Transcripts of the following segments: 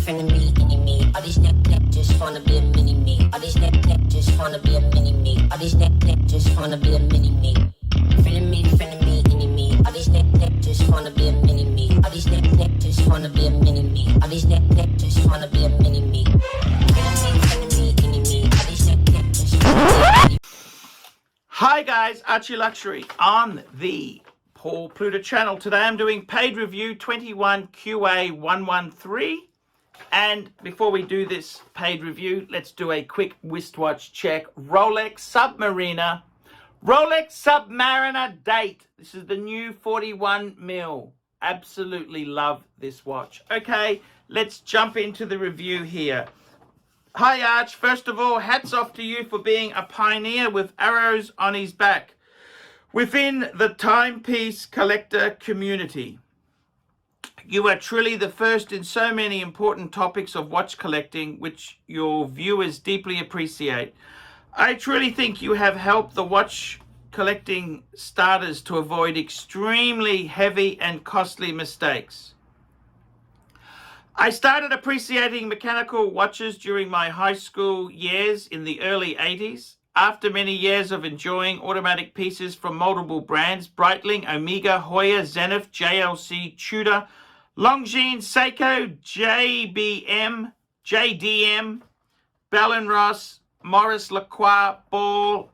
frenemy, enemy. All these neck just wanna be a mini me. All these neck just wanna be a mini me. All these neck just wanna be a mini me. Frenemy, enemy. All these neck just wanna be a mini me. All these neck just wanna be a mini me. All these neck just wanna be a mini me. Frenemy, enemy. All these neck just wanna be a mini me. Hi guys, ArchieLuxury on the Paul Pluta channel. Today I'm doing paid review 21QA119. And before we do this paid review, let's do a quick wristwatch check. Rolex Submariner. Rolex Submariner date. This is the new 41 mil. Absolutely love this watch. Okay, let's jump into the review here. Hi Arch, first of all, hats off to you for being a pioneer with arrows on his back within the timepiece collector community. You are truly the first in so many important topics of watch collecting, which your viewers deeply appreciate. I truly think you have helped the watch collecting starters to avoid extremely heavy and costly mistakes. I started appreciating mechanical watches during my high school years in the early 80s. After many years of enjoying automatic pieces from multiple brands, Breitling, Omega, Hoya, Zenith, JLC, Tudor, Longines, Seiko, JDM, Bell & Ross, Maurice Lacroix, Ball,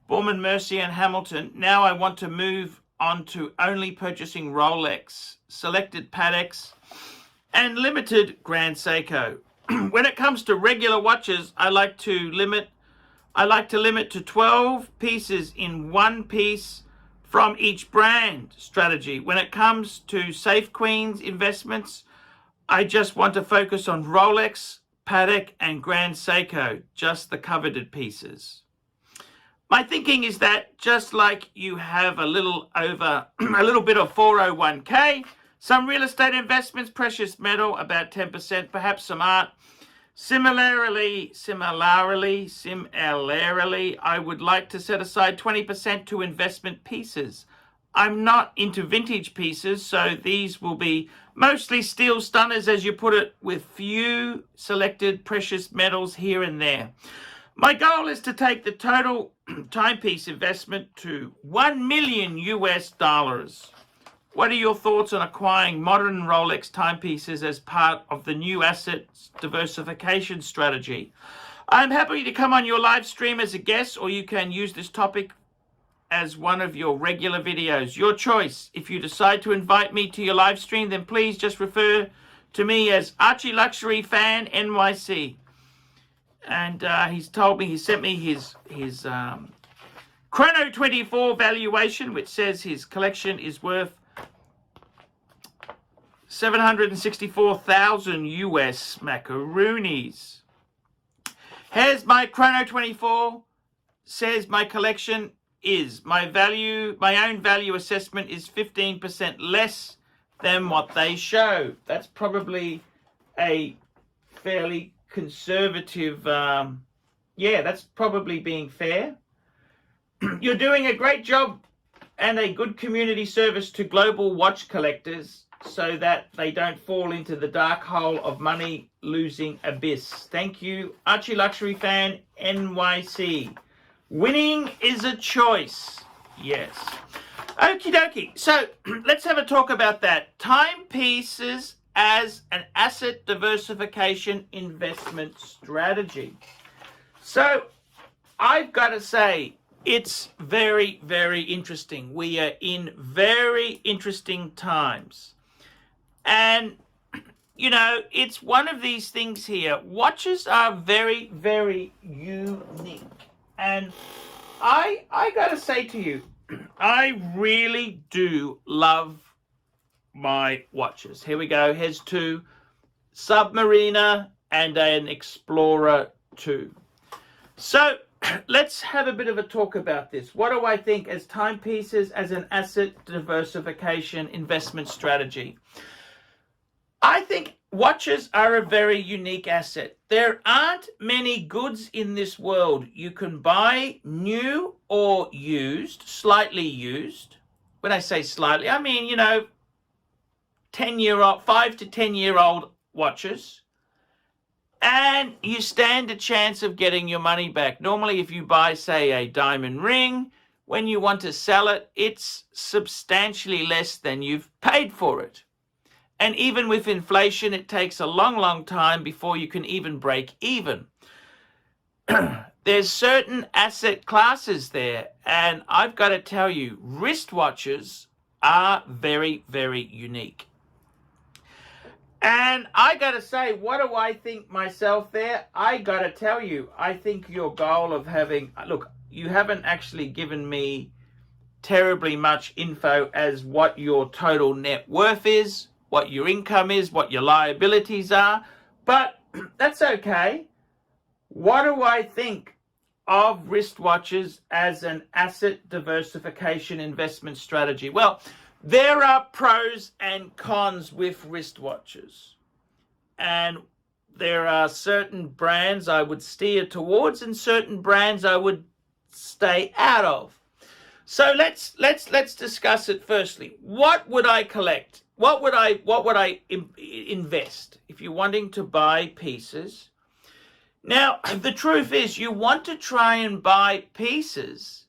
Baume & Mercier and Hamilton. Now I want to move on to only purchasing Rolex, selected Pateks, and limited Grand Seiko. When it comes to regular watches, I like to limit to 12 pieces in one piece from each brand strategy. When it comes to Safe Queens investments, I just want to focus on Rolex, Patek and Grand Seiko, just the coveted pieces. My thinking is that just like you have a little bit of 401k, some real estate investments, precious metal, about 10%, perhaps some art. Similarly, I would like to set aside 20% to investment pieces. I'm not into vintage pieces, so these will be mostly steel stunners, as you put it, with few selected precious metals here and there. My goal is to take the total timepiece investment to $1 million US. What are your thoughts on acquiring modern Rolex timepieces as part of the new asset diversification strategy? I'm happy to come on your live stream as a guest, or you can use this topic as one of your regular videos. Your choice. If you decide to invite me to your live stream, then please just refer to me as ArchieLuxury Fan NYC. And he sent me his Chrono 24 valuation, which says his collection is worth 764,000 US macaroonies. Here's my Chrono 24, says my collection is, my own value assessment is 15% less than what they show. That's probably a fairly conservative, that's probably being fair. You're doing a great job and a good community service to global watch collectors so that they don't fall into the dark hole of money losing abyss. Thank you, ArchieLuxury Fan NYC. Winning is a choice. Yes. Okie dokie. So let's have a talk about that. Timepieces as an asset diversification investment strategy. So I've got to say, it's very, very interesting. We are in very interesting times. And, you know, it's one of these things here. Watches are very, very unique. And I got to say to you, I really do love my watches. Here we go. Here's two. Submariner and an Explorer 2. So let's have a bit of a talk about this. What do I think as timepieces as an asset diversification investment strategy? I think watches are a very unique asset. There aren't many goods in this world you can buy new or used, slightly used. When I say slightly, I mean, 5 to 10 year old watches and you stand a chance of getting your money back. Normally, if you buy, say, a diamond ring, when you want to sell it, it's substantially less than you've paid for it. And even with inflation, it takes a long, long time before you can even break even. There's certain asset classes there, and I've got to tell you, wristwatches are very, very unique. And I got to say, what do I think myself there? I got to tell you, I think your goal of having, look, you haven't actually given me terribly much info as what your total net worth is, what your income is, what your liabilities are, but that's okay. What do I think of wristwatches as an asset diversification investment strategy? Well, there are pros and cons with wristwatches, and there are certain brands I would steer towards and certain brands I would stay out of. So let's discuss it. Firstly, what would I collect? What would I invest if you're wanting to buy pieces? Now, the truth is, you want to try and buy pieces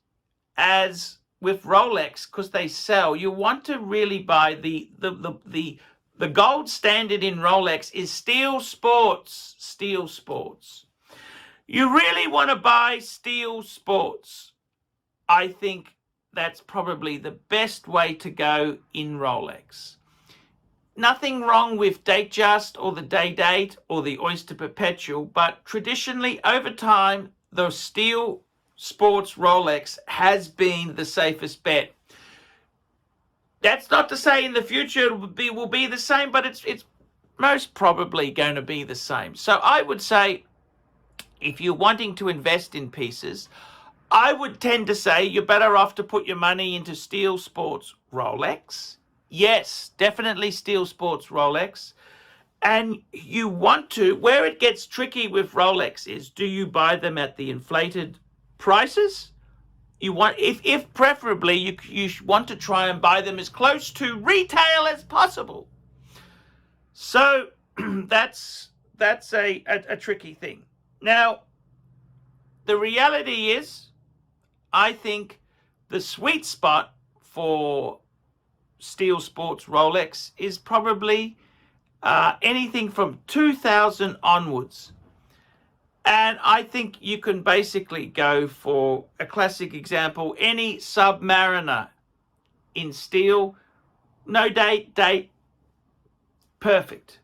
as with Rolex, because they sell. You want to really buy the gold standard in Rolex is steel sports. Steel sports. You really want to buy steel sports. I think that's probably the best way to go in Rolex. Nothing wrong with Datejust or the Day Date or the Oyster Perpetual, but traditionally over time, the steel sports Rolex has been the safest bet. That's not to say in the future it will be the same, but it's most probably going to be the same. So I would say, if you're wanting to invest in pieces, I would tend to say you're better off to put your money into steel sports Rolex. Yes, definitely steel sports Rolex. And you want to, where it gets tricky with Rolex is, do you buy them at the inflated prices? You want, if preferably, you want to try and buy them as close to retail as possible. So that's a tricky thing. Now, the reality is, I think the sweet spot for steel sports Rolex is probably anything from 2000 onwards. And I think you can basically go for a classic example, any Submariner in steel, no date, perfect.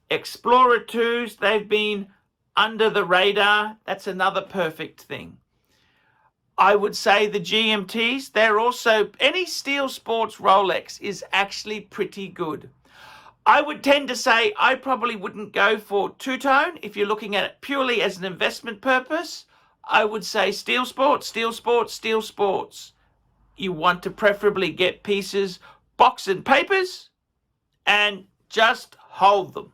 Explorer 2s, they've been under the radar. That's another perfect thing. I would say the GMTs, they're also, any steel sports Rolex is actually pretty good. I would tend to say I probably wouldn't go for two-tone. If you're looking at it purely as an investment purpose, I would say steel sports, steel sports, steel sports. You want to preferably get pieces, box and papers, and just hold them.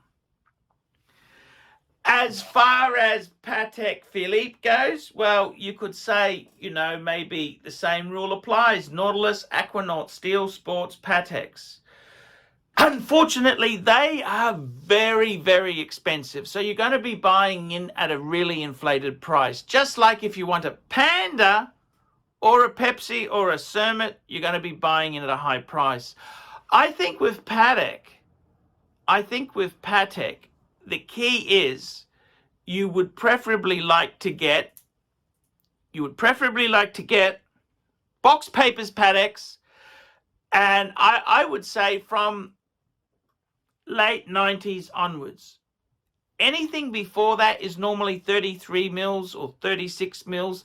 As far as Patek Philippe goes, well, you could say, maybe the same rule applies. Nautilus, Aquanaut, steel sports, Pateks. Unfortunately, they are very, very expensive. So you're going to be buying in at a really inflated price. Just like if you want a Panda or a Pepsi or a Cermet, you're going to be buying in at a high price. I think with Patek, the key is you would preferably like to get box papers Pateks, and I would say from late 90s onwards. Anything before that is normally 33 mils or 36 mils.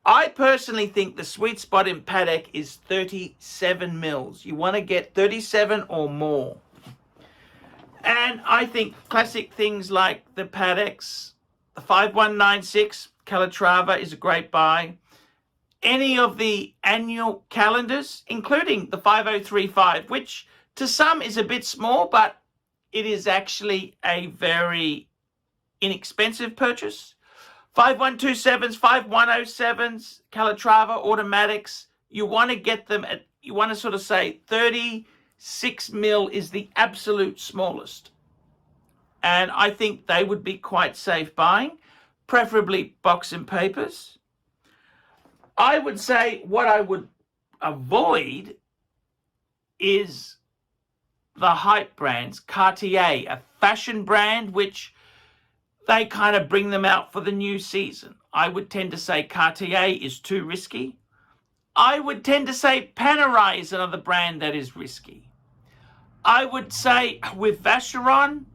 I personally think the sweet spot in Patek is 37 mils. You want to get 37 or more. And I think classic things like the Pateks, the 5196 Calatrava is a great buy. Any of the annual calendars, including the 5035, which to some is a bit small, but it is actually a very inexpensive purchase. 5127s, 5107s, Calatrava automatics, you want to get them at, you want to sort of say 36 mil is the absolute smallest. And I think they would be quite safe buying, preferably box and papers. I would say what I would avoid is the hype brands. Cartier, a fashion brand, which they kind of bring them out for the new season. I would tend to say Cartier is too risky. I would tend to say Panerai is another brand that is risky. I would say with Vacheron,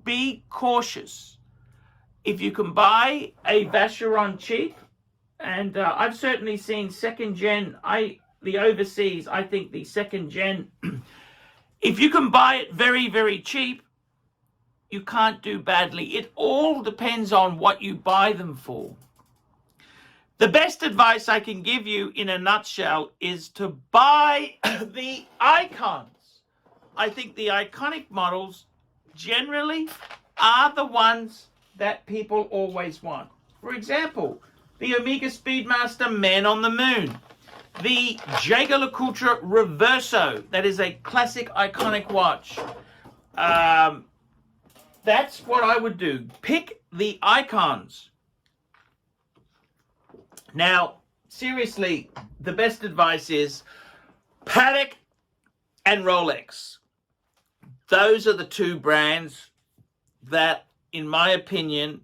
be cautious. If you can buy a Vacheron cheap, and I've certainly seen second gen, the overseas, I think the second gen, if you can buy it very, very cheap, you can't do badly. It all depends on what you buy them for. The best advice I can give you in a nutshell is to buy the icons. I think the iconic models generally are the ones that people always want. For example, the Omega Speedmaster Man on the Moon, the Jaeger-LeCoultre Reverso, that is a classic iconic watch. That's what I would do. Pick the icons. Now, seriously, the best advice is Patek and Rolex. Those are the two brands that, in my opinion,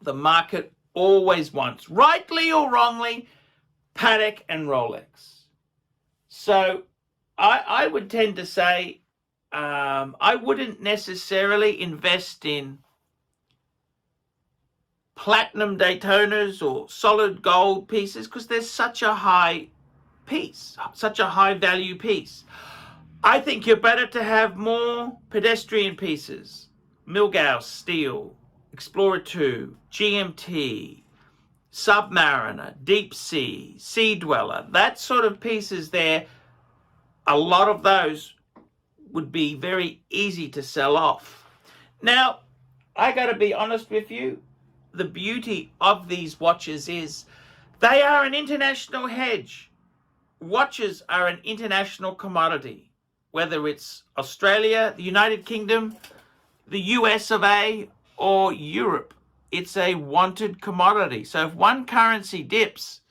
the market always wants. Rightly or wrongly, Patek and Rolex. So I would tend to say I wouldn't necessarily invest in platinum Daytonas or solid gold pieces because there's such a high piece, such a high value piece. I think you're better to have more pedestrian pieces. Milgauss Steel, Explorer 2, GMT, Submariner, Deep Sea, Sea Dweller, that sort of pieces there, a lot of those would be very easy to sell off. Now, I got to be honest with you, the beauty of these watches is they are an international hedge. Watches are an international commodity, whether it's Australia, the United Kingdom, the US of A, or Europe. It's a wanted commodity. So if one currency dips,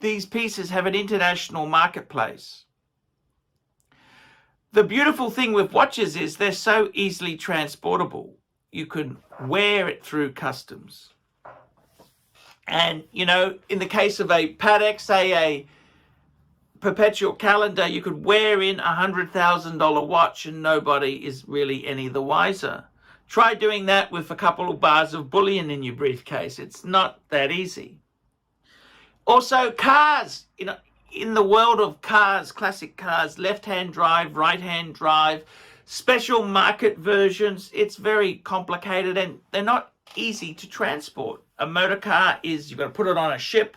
these pieces have an international marketplace. The beautiful thing with watches is they're so easily transportable. You can wear it through customs. And, you know, in the case of a Patek, say a perpetual calendar, you could wear in $100,000 watch and nobody is really any the wiser. Try doing that with a couple of bars of bullion in your briefcase. It's not that easy. Also, cars, you know, in the world of cars, classic cars, left-hand drive, right-hand drive, special market versions, it's very complicated and they're not easy to transport. A motor car is, you've got to put it on a ship.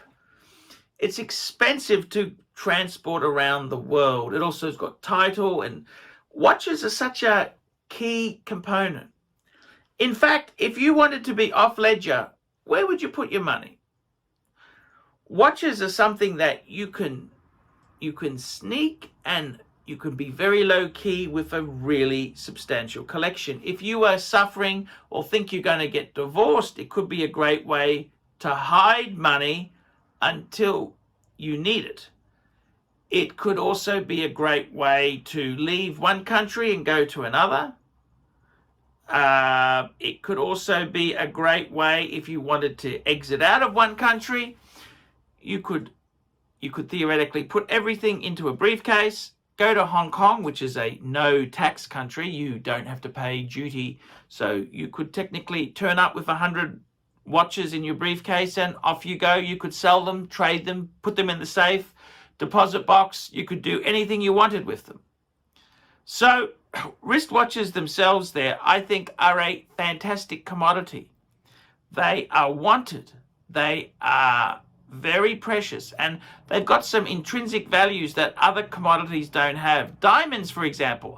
It's expensive to transport around the world. It also has got title, and watches are such a key component. In fact, if you wanted to be off ledger, where would you put your money? Watches are something that you can sneak and you can be very low key with a really substantial collection. If you are suffering or think you're going to get divorced, it could be a great way to hide money until you need it. It could also be a great way to leave one country and go to another. It could also be a great way if you wanted to exit out of one country. You could theoretically put everything into a briefcase, go to Hong Kong, which is a no tax country. You don't have to pay duty. So you could technically turn up with 100 watches in your briefcase and off you go. You could sell them, trade them, put them in the safe, deposit box. You could do anything you wanted with them. So wristwatches themselves there, I think, are a fantastic commodity. They are wanted. They are very precious, and they've got some intrinsic values that other commodities don't have. Diamonds, for example,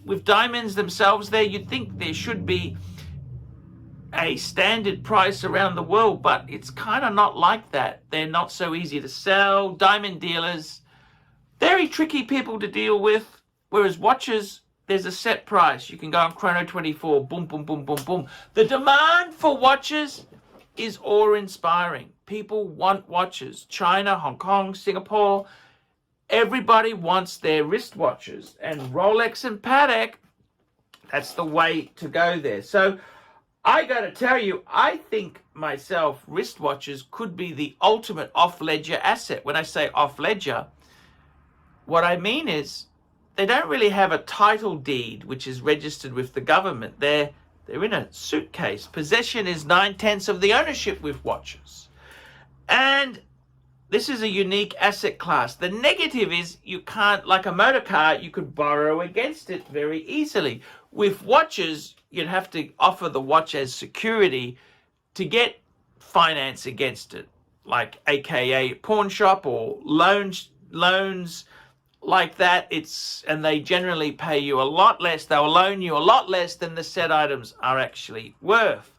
with diamonds themselves there, you'd think there should be a standard price around the world, but it's kind of not like that. They're not so easy to sell. Diamond dealers, very tricky people to deal with, whereas watches, there's a set price. You can go on Chrono 24, boom, boom, boom, boom, boom. The demand for watches is awe-inspiring. People want watches. China, Hong Kong, Singapore, everybody wants their wristwatches. And Rolex and Patek, that's the way to go there. So I got to tell you, I think myself, wristwatches could be the ultimate off-ledger asset. When I say off-ledger, what I mean is they don't really have a title deed which is registered with the government. They're in a suitcase. Possession is 9/10 of the ownership with watches. And this is a unique asset class. The negative is you can't, like a motor car, you could borrow against it very easily. With watches, you'd have to offer the watch as security to get finance against it, like AKA pawn shop or loans like that. And they generally pay you a lot less. They'll loan you a lot less than the said items are actually worth.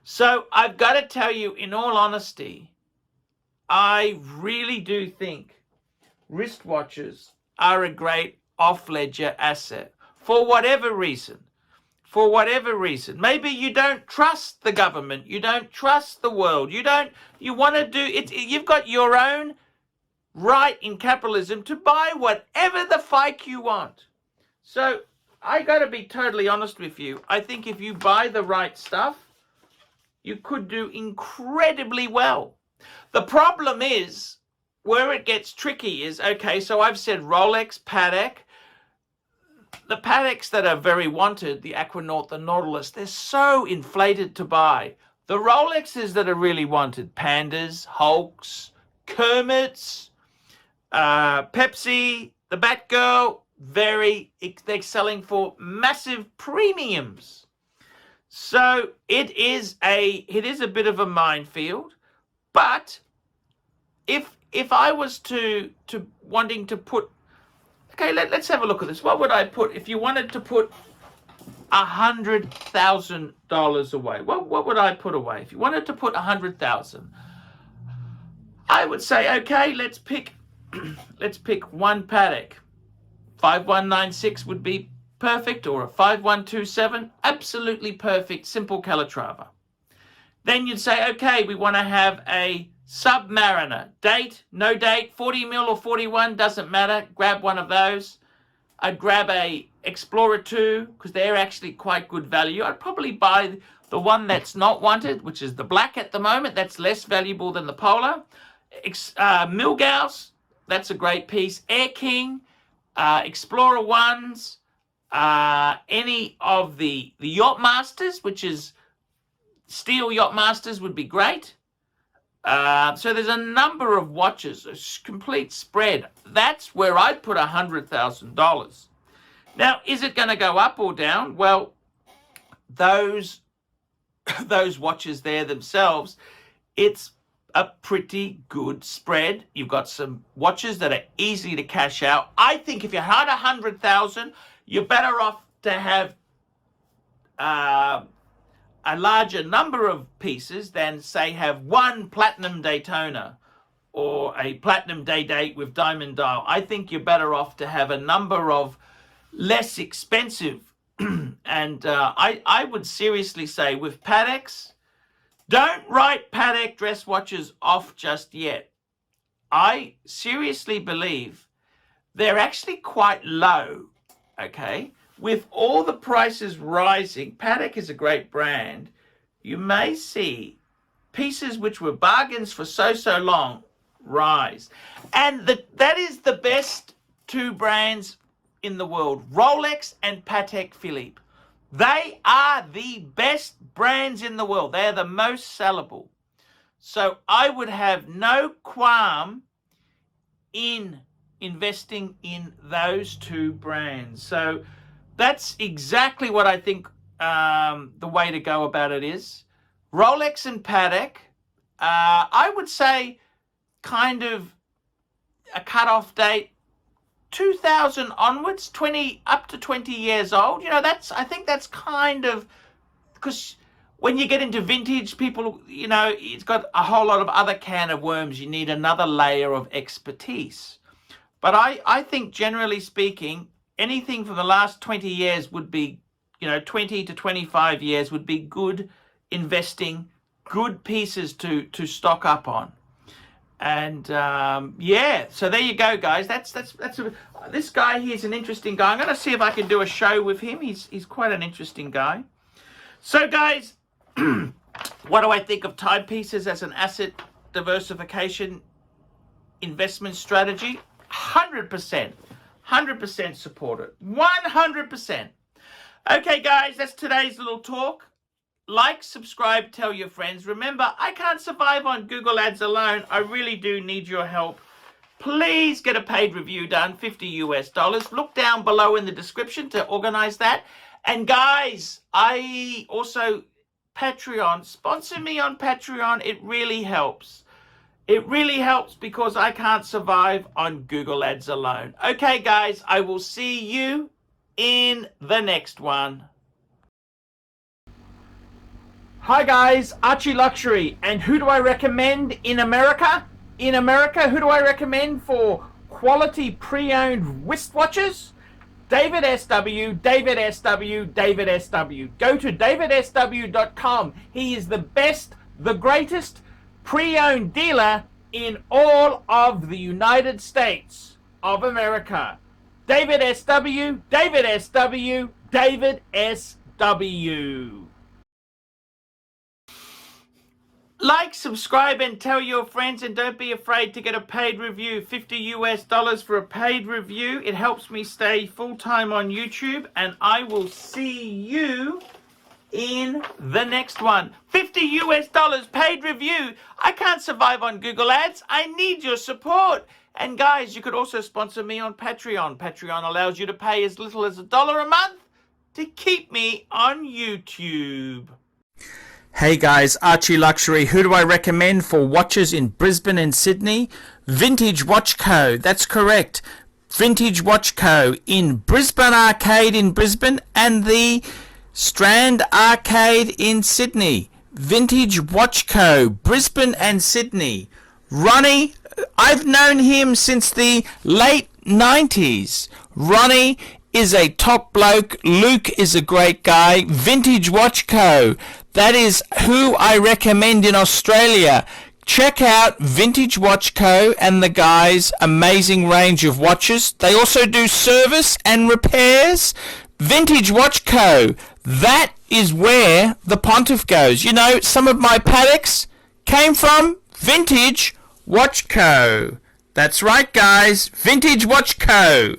So I've got to tell you, in all honesty, I really do think wristwatches are a great off-ledger asset for whatever reason. For whatever reason. Maybe you don't trust the government. You don't trust the world. You want to do it. You've got your own right in capitalism to buy whatever the fike you want. So I got to be totally honest with you. I think if you buy the right stuff, you could do incredibly well. The problem is, where it gets tricky is, okay, so I've said Rolex, Patek. The Pateks that are very wanted, the Aquanaut, the Nautilus, they're so inflated to buy. The Rolexes that are really wanted, Pandas, Hulks, Kermits, Pepsi, the Batgirl, they're selling for massive premiums. So it is a bit of a minefield. But if I was to wanting to put, okay, let's have a look at this. What would I put if you wanted to put $100,000 away? What would I put away if you wanted to put 100,000? I would say, okay, let's pick one Patek. 5196 would be perfect, or a 5127, absolutely perfect, simple Calatrava. Then you'd say, okay, we want to have a Submariner. Date, no date, 40 mil or 41, doesn't matter. Grab one of those. I'd grab a Explorer 2 because they're actually quite good value. I'd probably buy the one that's not wanted, which is the black at the moment. That's less valuable than the Polar. Milgauss, that's a great piece. Air King, Explorer 1s, any of the Yacht Masters, which is Steel Yacht Masters would be great. So there's a number of watches, a complete spread. That's where I'd put $100,000. Now, is it going to go up or down? Well, those watches there themselves, it's a pretty good spread. You've got some watches that are easy to cash out. I think if you had 100,000, you're better off to have a larger number of pieces than, say, have one platinum Daytona or a platinum day-date with diamond dial. I think you're better off to have a number of less expensive. And I would seriously say with Pateks, don't write Patek dress watches off just yet. I seriously believe they're actually quite low, okay? With all the prices rising, Patek is a great brand. You may see pieces which were bargains for so long rise. And that is the best two brands in the world, Rolex and Patek Philippe. They are the best brands in the world. They are the most sellable. So I would have no qualm in investing in those two brands. So that's exactly what I think the way to go about it is. Rolex and Patek, I would say kind of a cutoff date, 2000 onwards, 20 up to 20 years old. You know, I think that's kind of, because when you get into vintage, people, you know, it's got a whole lot of other can of worms. You need another layer of expertise. But I think generally speaking, anything from the last 20 years would be, 20 to 25 years would be good investing, good pieces to stock up on. And yeah, so there you go, guys. This guy here is an interesting guy. I'm going to see if I can do a show with him. He's quite an interesting guy. So, guys, what do I think of timepieces as an asset diversification investment strategy? 100%. 100% support it. 100%. Okay, guys, that's today's little talk. Like, subscribe, tell your friends. Remember, I can't survive on Google Ads alone. I really do need your help. Please get a paid review done, $50 US. Look down below in the description to organize that. And guys, I also, Patreon, sponsor me on Patreon. It really helps. It really helps because I can't survive on Google Ads alone. Okay, guys, I will see you in the next one. Hi guys, ArchieLuxury, and who do I recommend in America? In America, who do I recommend for quality pre-owned wristwatches? David SW, David SW, David SW. Go to davidsw.com. He is the best, the greatest pre-owned dealer in all of the United States of America. David SW, David SW, David SW. Like, subscribe, and tell your friends, and don't be afraid to get a paid review. $50 US for a paid review. It helps me stay full-time on YouTube, and I will see you in the next one. $50 US paid review. I can't survive on Google Ads. I need your support. And guys, you could also sponsor me on Patreon. Patreon allows you to pay as little as $1 a month to keep me on YouTube. Hey guys, ArchieLuxury. Who do I recommend for watches in Brisbane and Sydney? Vintage Watch Co. That's correct. Vintage Watch Co. in Brisbane Arcade in Brisbane and the Strand Arcade in Sydney. Vintage Watch Co. Brisbane and Sydney. Ronnie, I've known him since the late 90s. Ronnie is a top bloke. Luke is a great guy. Vintage Watch Co. That is who I recommend in Australia. Check out Vintage Watch Co. and the guys' amazing range of watches. They also do service and repairs. Vintage Watch Co. That is where the Pontiff goes. You know, some of my Patek's came from Vintage Watch Co. That's right, guys. Vintage Watch Co.